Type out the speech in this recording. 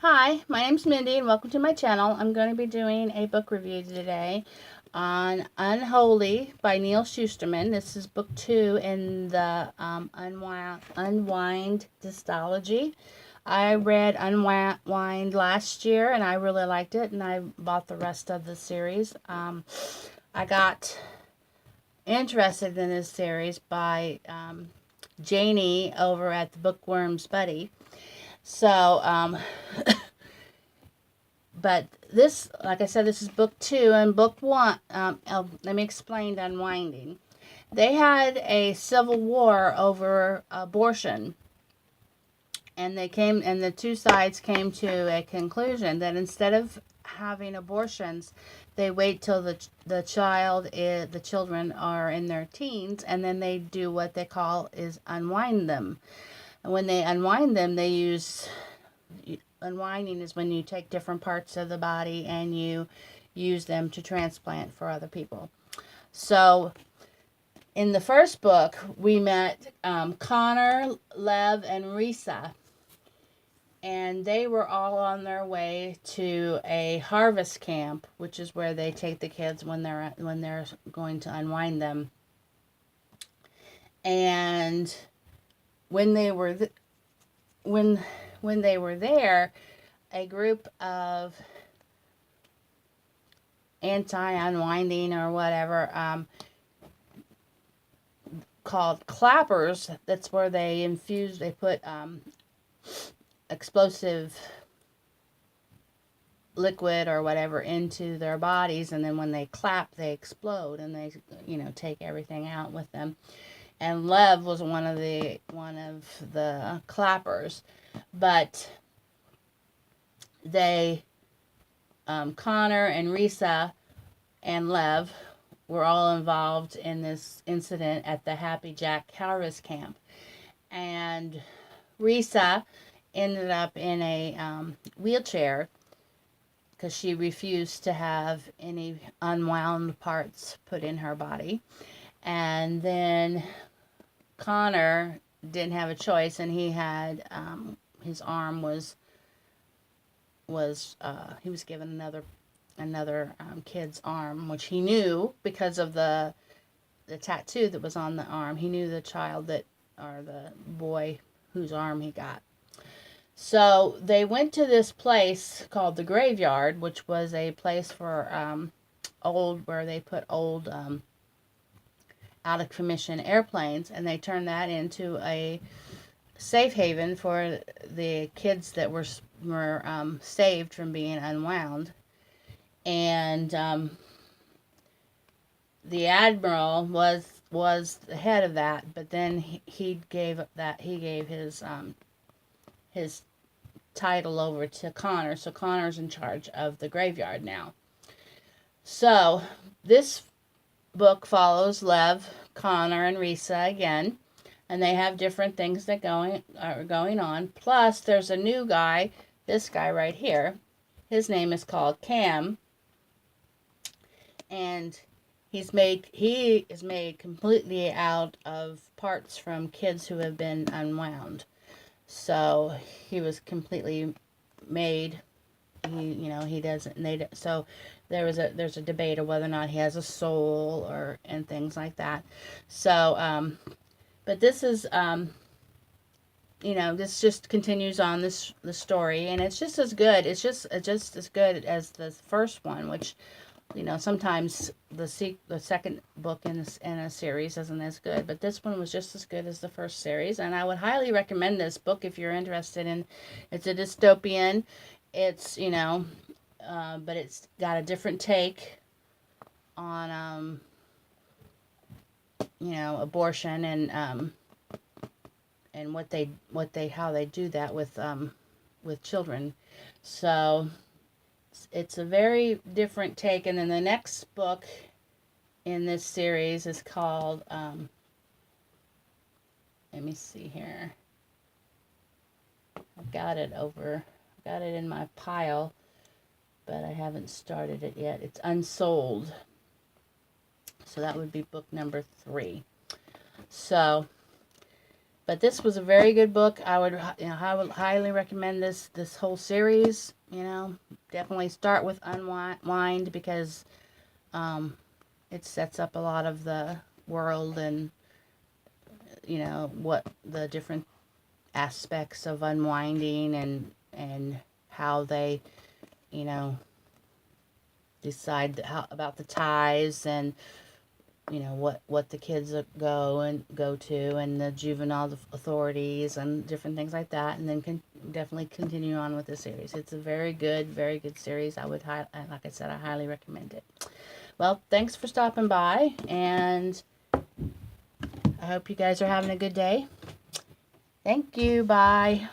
Hi, my name's Mindy and welcome to my channel. I'm going to be doing a book review today on Unwholly by Neil Shusterman. This is book 2 in the Unwind Dystology. I read Unwind last year and I really liked it, and I bought the rest of the series. I got interested in this series by Janie over at the Bookworm's Buddy. So, but this, like I said, this is book 2, and book 1, let me explain the Unwinding. They had a civil war over abortion, and the two sides came to a conclusion that instead of having abortions, they wait till the children are in their teens, and then they do what they call is unwind them. And when they unwind them, they use unwinding is when you take different parts of the body and you use them to transplant for other people. So in the first book, we met Connor, Lev, and Risa, and they were all on their way to a harvest camp, which is where they take the kids when they're going to unwind them. And when they were when they were there, a group of anti-unwinding or whatever called clappers, that's where they put explosive liquid or whatever into their bodies, and then when they clap they explode, and they take everything out with them. And Lev was one of the clappers, but they Connor and Risa and Lev were all involved in this incident at the Happy Jack harvest camp. And Risa ended up in a wheelchair because she refused to have any unwound parts put in her body. And then Connor didn't have a choice, and he had his arm was he was given another kid's arm, which he knew because of the tattoo that was on the arm. He knew the boy whose arm he got. So they went to this place called the graveyard, which was a place for where they put old out of commission airplanes, and they turned that into a safe haven for the kids that were saved from being unwound. And the admiral was the head of that, but then he gave his title over to Connor, so Connor's in charge of the graveyard now. So this book follows Lev, Connor, and Risa again, and they have different things that are going on. Plus, there's a new guy, this guy right here. His name is called Cam, and he is made completely out of parts from kids who have been unwound. So he was completely made. He doesn't. So there's a debate of whether or not he has a soul and things like that. So, but this is this just continues on the story, and it's just as good. It's just as good as the first one, which sometimes the second book in a series isn't as good, but this one was just as good as the first series, and I would highly recommend this book if you're interested in. It's a dystopian. It's but it's got a different take on abortion and how they do that with children. So it's a very different take. And then the next book in this series is called let me see here. I've got it in my pile, but I haven't started it yet. It's Unsold. So that would be book number 3. So, But this was a very good book. I would, I would highly recommend this whole series. Definitely start with Unwind because it sets up a lot of the world and what the different aspects of unwinding and how they you know decide about the ties and what the kids go to and the juvenile authorities and different things like that, and then definitely continue on with the series. It's a very good series. I would like I said, I highly recommend it. Well, thanks for stopping by, and I hope you guys are having a good day. Thank you. Bye.